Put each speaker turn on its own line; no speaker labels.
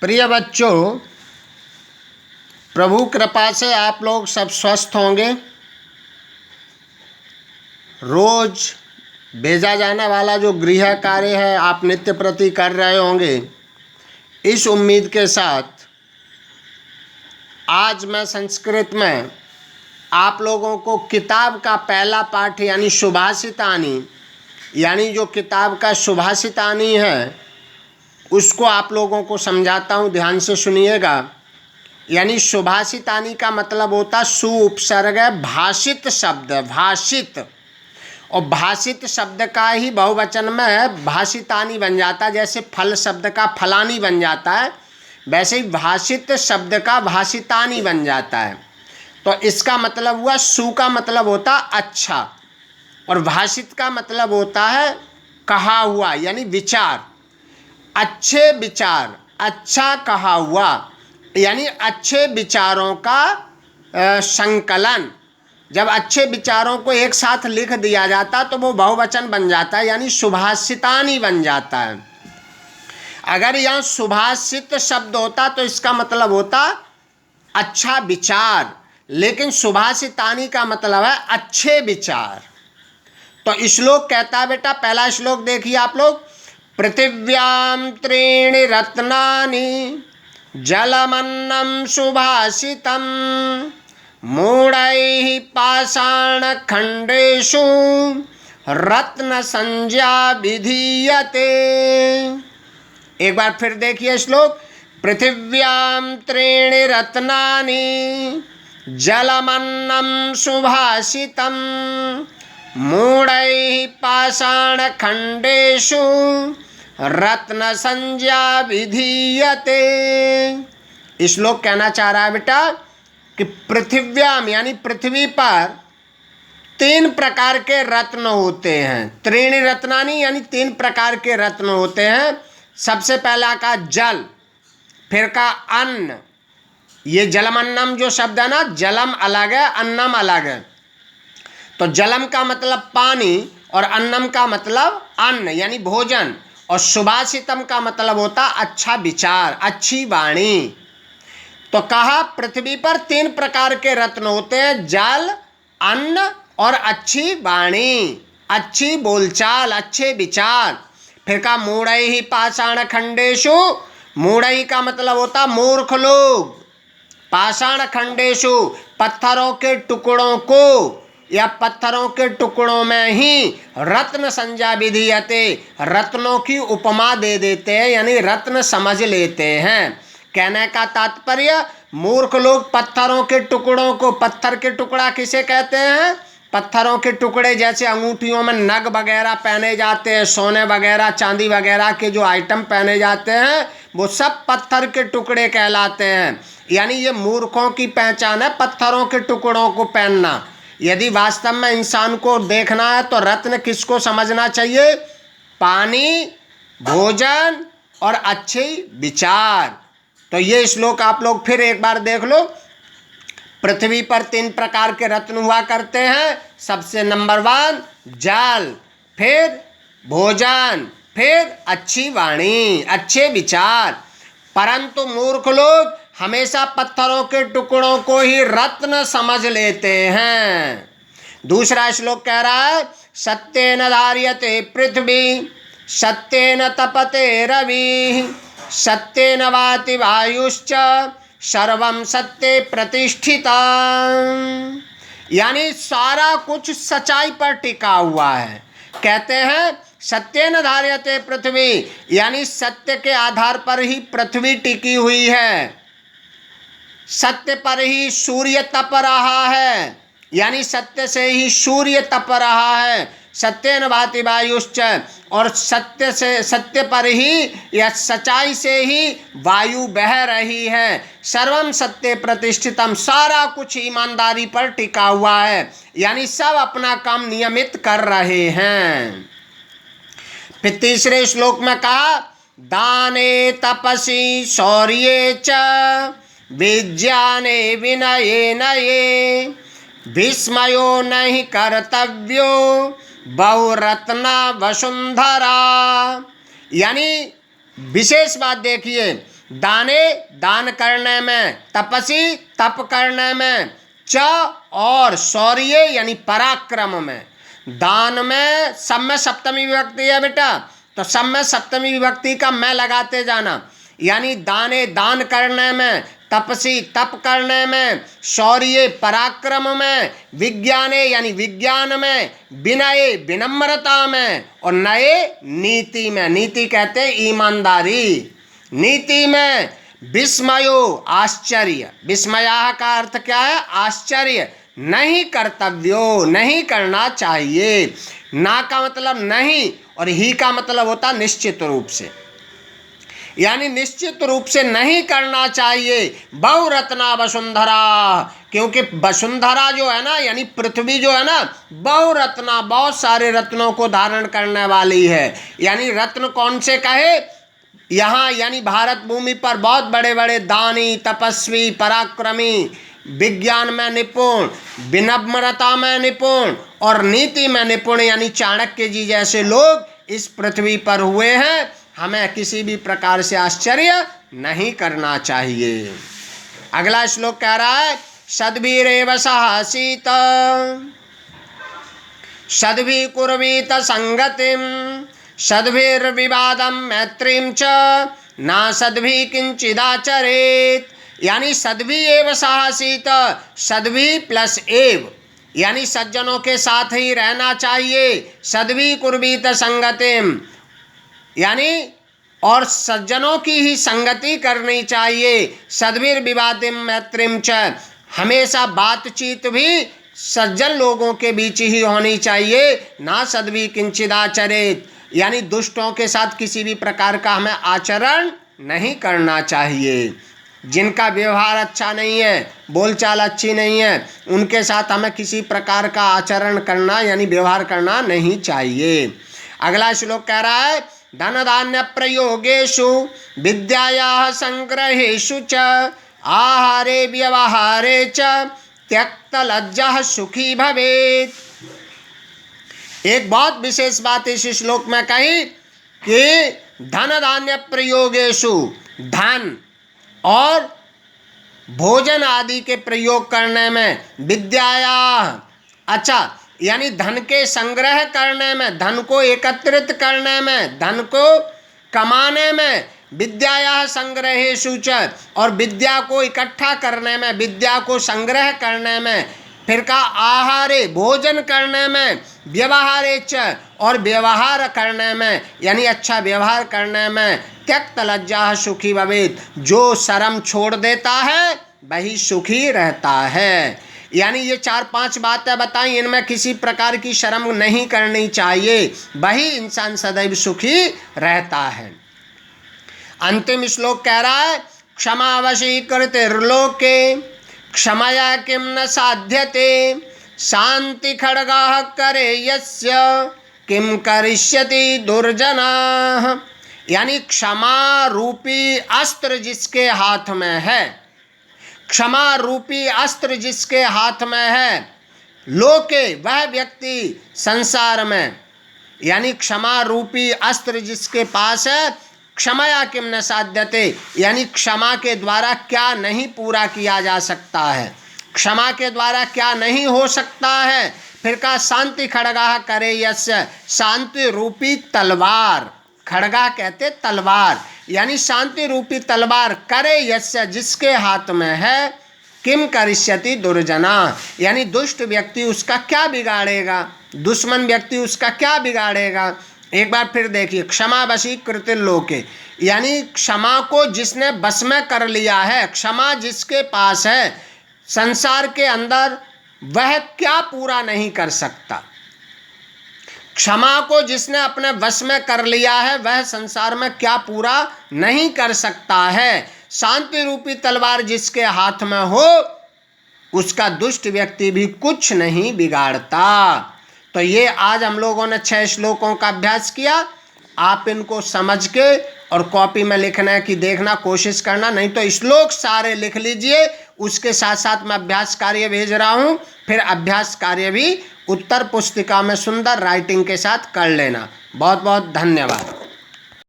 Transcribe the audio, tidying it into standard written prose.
प्रिय बच्चों, प्रभु कृपा से आप लोग सब स्वस्थ होंगे। रोज भेजा जाने वाला जो गृह कार्य है आप नित्य प्रति कर रहे होंगे। इस उम्मीद के साथ आज मैं संस्कृत में आप लोगों को किताब का पहला पाठ यानी सुभाषितानी, यानी जो किताब का सुभाषितानी है उसको आप लोगों को समझाता हूँ। ध्यान से सुनिएगा। यानी सुभाषितानी का मतलब होता सु उपसर्ग है भाषित शब्द, भाषित, और भाषित शब्द का ही बहुवचन में भाषितानी बन जाता है। जैसे फल शब्द का फलानी बन जाता है, वैसे ही भाषित शब्द का भाषितानी बन जाता है। तो इसका मतलब हुआ सु का मतलब होता अच्छा और भाषित का मतलब होता है कहा हुआ यानी विचार। अच्छे विचार, अच्छा कहा हुआ यानी अच्छे विचारों का संकलन। जब अच्छे विचारों को एक साथ लिख दिया जाता तो वो बहुवचन बन जाता है यानी सुभाषितानी बन जाता है। अगर यहाँ सुभाषित शब्द होता तो इसका मतलब होता अच्छा विचार, लेकिन सुभाषितानी का मतलब है अच्छे विचार। तो श्लोक कहता है, बेटा पहला श्लोक देखिए आप लोग। पृथिव्यां त्रीणि रत्नानि जलमन्नं सुभाषितं मूढैः पाषाणखण्डेषु रत्न संज्ञा विधीयते। एक बार फिर देखिए श्लोक। पृथिव्यां त्रीणि रत्नानि जलमन्नं सुभाषितं मूढैः पाषाणखण्डेषु रत्न संज्ञा विधीयते। श्लोक कहना चाह रहा है बेटा कि पृथिव्याम यानी पृथ्वी पर तीन प्रकार के रत्न होते हैं। त्रीणि रत्नानि यानी तीन प्रकार के रत्न होते हैं। सबसे पहला का जल, फिर का अन्न। ये जलमन्नम जो शब्द है ना, जलम अलग है अन्नम अलग है। तो जलम का मतलब पानी और अन्नम का मतलब अन्न यानी भोजन, और सुभाषितम का मतलब होता अच्छा विचार, अच्छी वाणी। तो कहा पृथ्वी पर तीन प्रकार के रत्न होते हैं, जल, अन्न और अच्छी वाणी, अच्छी बोलचाल, अच्छे विचार। फिर कहा मूढ़ैः पाषाण खंडेषु। मूढ़ैः का मतलब होता मूर्ख लोग, पाषाण खंडेषु पत्थरों के टुकड़ों को या पत्थरों के टुकड़ों में ही रत्न संज्ञा विधीयते, रत्नों की उपमा दे देते हैं यानी रत्न समझ लेते हैं। कहने का तात्पर्य मूर्ख लोग पत्थरों के टुकड़ों को, पत्थर के टुकड़ा किसे कहते हैं? पत्थरों के टुकड़े जैसे अंगूठियों में नग वगैरह पहने जाते हैं, सोने वगैरह चांदी वगैरह के जो आइटम पहने जाते हैं वो सब पत्थर के टुकड़े कहलाते हैं। यानी ये मूर्खों की पहचान है पत्थरों के टुकड़ों को पहनना। यदि वास्तव में इंसान को देखना है तो रत्न किसको समझना चाहिए? पानी, भोजन और अच्छे विचार। तो ये श्लोक आप लोग फिर एक बार देख लो। पृथ्वी पर तीन प्रकार के रत्न हुआ करते हैं। सबसे नंबर 1 जल, फिर भोजन, फिर अच्छी वाणी, अच्छे विचार। परंतु मूर्ख लोग हमेशा पत्थरों के टुकड़ों को ही रत्न समझ लेते हैं। दूसरा श्लोक कह रहा है सत्येन धार्यते पृथ्वी सत्येन तपते रवि सत्येन वाति वायुश्च सर्वं सत्ये प्रतिष्ठिता। यानी सारा कुछ सच्चाई पर टिका हुआ है। कहते हैं सत्येन धार्यते पृथ्वी, यानी सत्य के आधार पर ही पृथ्वी टिकी हुई है। सत्य पर ही सूर्य तप रहा है, यानी सत्य से ही सूर्य तप रहा है। सत्येन वाति वायुश्च, और सत्य पर ही या सच्चाई से ही वायु बह रही है। सर्वम सत्य प्रतिष्ठितम, सारा कुछ ईमानदारी पर टिका हुआ है, यानी सब अपना काम नियमित कर रहे हैं। फिर तीसरे श्लोक में कहा दाने तपसी शौर्ये च विज्ञाने विनये नये विस्मयो नहीं कर्तव्यो बहुरत्ना वसुंधरा। यानी विशेष बात देखिए दाने दान करने में, तपसी तप करने में, च और शौर्य यानी पराक्रम में। दान में सब में सप्तमी विभक्ति है बेटा, तो सब में सप्तमी विभक्ति का मैं लगाते जाना, यानी दाने दान करने में, तपसी तप करने में, शौर्य पराक्रम में, विज्ञाने यानी विज्ञान में, विनय विनम्रता में, और नए नीति में। नीति कहते हैं ईमानदारी। नीति में विस्मयो आश्चर्य, विस्मया का अर्थ क्या है? आश्चर्य। नहीं कर्तव्यो, नहीं करना चाहिए। ना का मतलब नहीं और ही का मतलब होता निश्चित रूप से, यानी निश्चित रूप से नहीं करना चाहिए। बहुरत्ना वसुंधरा, क्योंकि वसुंधरा जो है ना यानी पृथ्वी जो है ना, बहुरत्ना बहुत सारे रत्नों को धारण करने वाली है। यानी रत्न कौन से कहे? यहाँ यानी भारत भूमि पर बहुत बड़े बड़े दानी, तपस्वी, पराक्रमी, विज्ञान में निपुण, विनम्रता में निपुण और नीति में निपुण यानी चाणक्य जी जैसे लोग इस पृथ्वी पर हुए हैं। हमें किसी भी प्रकार से आश्चर्य नहीं करना चाहिए। अगला श्लोक कह रहा है सद्भिरेव साहसीत सद्भि कुर्वीत संगतिम सद्भिर्विवादम मैत्रीम च ना सद्भि किंचिदाचरेत। यानी सद्भि एव साहसीत, सद्भि प्लस एव यानी सज्जनों के साथ ही रहना चाहिए। सद्भि कुर्वीत संगतिम यानी और सज्जनों की ही संगति करनी चाहिए। सद्भिर विवादिम मैत्रीम च, हमेशा बातचीत भी सज्जन लोगों के बीच ही होनी चाहिए। ना सद्भि किंचिदाचरेत यानी दुष्टों के साथ किसी भी प्रकार का हमें आचरण नहीं करना चाहिए। जिनका व्यवहार अच्छा नहीं है, बोलचाल अच्छी नहीं है, उनके साथ हमें किसी प्रकार का आचरण करना यानी व्यवहार करना नहीं चाहिए। अगला श्लोक कह रहा है धन धान्य प्रयोगेषु विद्यायाः संग्रहेषु च आहारे व्यवहारे च त्यक्त लज्जा सुखी भवेत्। एक बहुत विशेष बात इस श्लोक में कही कि धन धान्य प्रयोगेषु, धन और भोजन आदि के प्रयोग करने में, विद्याया अच्छा यानी धन के संग्रह करने में, धन को एकत्रित करने में, धन को कमाने में, विद्याया संग्रहेषु च और विद्या को इकट्ठा करने में, विद्या को संग्रह करने में, फिर का आहारे भोजन करने में, व्यवहारे च और व्यवहार करने में यानी अच्छा व्यवहार करने में, त्यक्त लज्जा सुखी भवेत्, जो शर्म छोड़ देता है वही सुखी रहता है। यानी ये 4-5 बातें बताई, इनमें किसी प्रकार की शर्म नहीं करनी चाहिए, वही इंसान सदैव सुखी रहता है। अंतिम श्लोक कह रहा है क्षमा वशीकृतिर्लोके क्षमया किम न साध्यते शांति खड्गः करे यस्य किम करिष्यति दुर्जनाः। यानी क्षमा रूपी अस्त्र जिसके हाथ में है, क्षमा रूपी अस्त्र जिसके हाथ में है, लोके वह व्यक्ति संसार में, यानी क्षमा रूपी अस्त्र जिसके पास है, क्षमया किम न साध्यते यानी क्षमा के द्वारा क्या नहीं पूरा किया जा सकता है, क्षमा के द्वारा क्या नहीं हो सकता है। फिर का शांति खड्गः करे यस्य, शांति रूपी तलवार, खड्गा कहते तलवार, यानी शांति रूपी तलवार करे यस्य जिसके हाथ में है, किम करिष्यति दुर्जना यानी दुष्ट व्यक्ति उसका क्या बिगाड़ेगा, दुश्मन व्यक्ति उसका क्या बिगाड़ेगा। एक बार फिर देखिए क्षमा वशीकृतिर्लोके यानी क्षमा को जिसने बस में कर लिया है, क्षमा जिसके पास है संसार के अंदर, वह क्या पूरा नहीं कर सकता। क्षमा को जिसने अपने वश में कर लिया है वह संसार में क्या पूरा नहीं कर सकता है। शांति रूपी तलवार जिसके हाथ में हो उसका दुष्ट व्यक्ति भी कुछ नहीं बिगाड़ता। तो ये आज हम लोगों ने 6 श्लोकों का अभ्यास किया। आप इनको समझ के और कॉपी में लिखने की देखना कोशिश करना, नहीं तो श्लोक सारे लिख लीजिए, उसके साथ साथ मैं अभ्यास कार्य भेज रहा हूँ, फिर अभ्यास कार्य भी उत्तर पुस्तिका में सुंदर राइटिंग के साथ कर लेना। बहुत बहुत धन्यवाद।